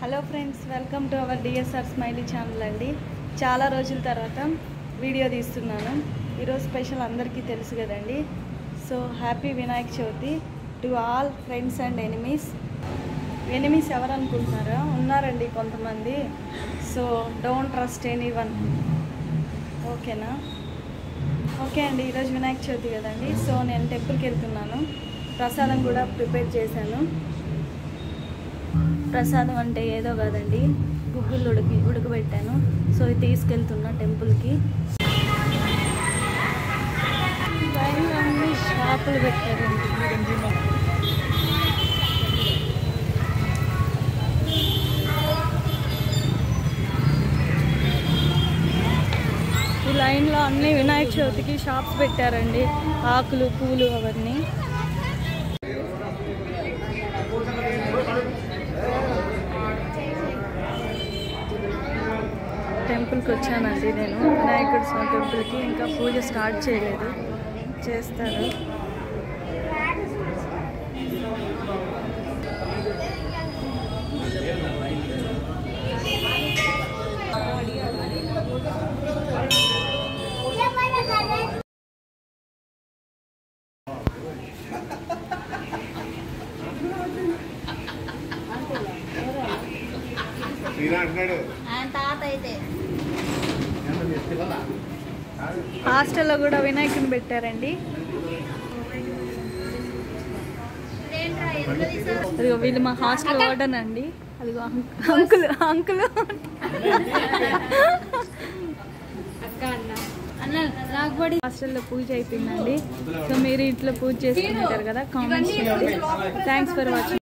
Hello friends, welcome to our DSR smiley channel అండి. చాలా రోజుల తర్వాత వీడియో తీస్తున్నాను. ఈరోజు స్పెషల్ అందరికీ తెలుసు కదండి. So happy Vinayaka Chavithi to all friends and enemies. Enemies ఎవరు అనుకుంటున్నారా? ఉన్నారండి కొంతమంది. So don't trust any one, ఓకేనా? ఓకే అండి, ఈరోజు వినాయక చవితి కదండి. సో నేను టెంపుల్కి వెళ్తున్నాను. ప్రసాదం కూడా ప్రిపేర్ చేశాను. ప్రసాదం అంటే ఏదో కాదండి, గుగ్గులు ఉడకబెట్టాను. సో ఇది తీసుకెళ్తున్నా టెంపుల్కి. అన్ని షాపులు పెట్టారండి. ఈ లైన్లో అన్ని వినాయక చవితికి షాప్స్ పెట్టారండి, ఆకులు పూలు అవన్నీ. టెంపుల్కి వచ్చానండి నేను, వినాయకుడి స్వామి టెంపుల్కి. ఇంకా పూజ స్టార్ట్ చేయలేదు, చేస్తారు. హాస్టల్లో కూడా వినాయకుని పెట్టారండి. అదిగో వీళ్ళు మా హాస్టల్ వార్డెన్ అండి. అదిగో అంకుల్ హాస్టల్లో పూజ అయిపోయిందండి. సో మీరు ఇంట్లో పూజ చేసుకుంటారు కదా, కామెంట్స్ చేయండి. Thanks for watching.